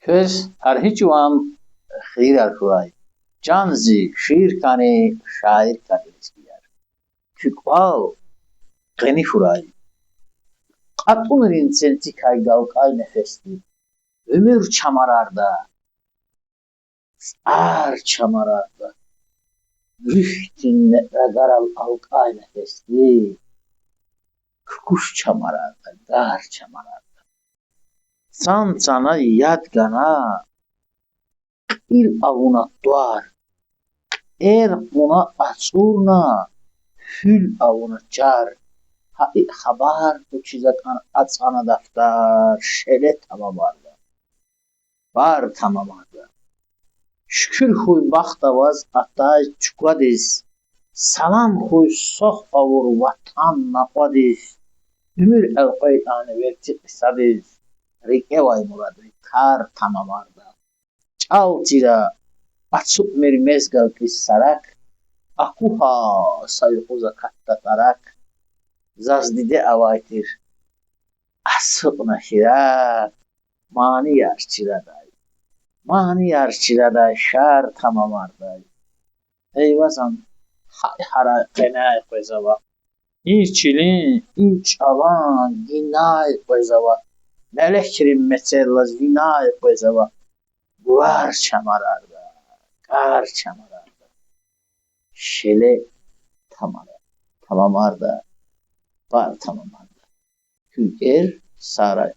Köz هر هیچوام خیر الکوای جانزی شیر کنی şair کنی Kükbal geni furay Qat'unrin senti kaygalkay nefesli Ömür çamararda Ar çamararda Rühtin garal alkay nefesli Kukuş çamararda Gar çamararda San sana yad gana Il avuna duar Er buna açurna Hül avuna car Habar bu çizet açana daftar şele tamamarda. Var tamamarda. Şükür huy baxtavaz atay çukvadiz. Salam huy sox avur vatan naqvadiz. Ümür elqay ane verti qisadiz. Rike vay muradı kar tamamarda. Çal tira açıp mermezgal sarak. Akuha sayukuza katta tarak. Zazdide avaytir. Asıqna hirat. Mani yar çiraday. Mani yar çiraday. Şar tamamarday. Eyvazan. Hay haray qenay qo'zava. İçilin, iç alan, ginay qo'zava. Melekrim meçella zinay qo'zava. Guvar çamararda. Gar çamararda. Şele tamamarda. Var tamamarda. Hüger saray.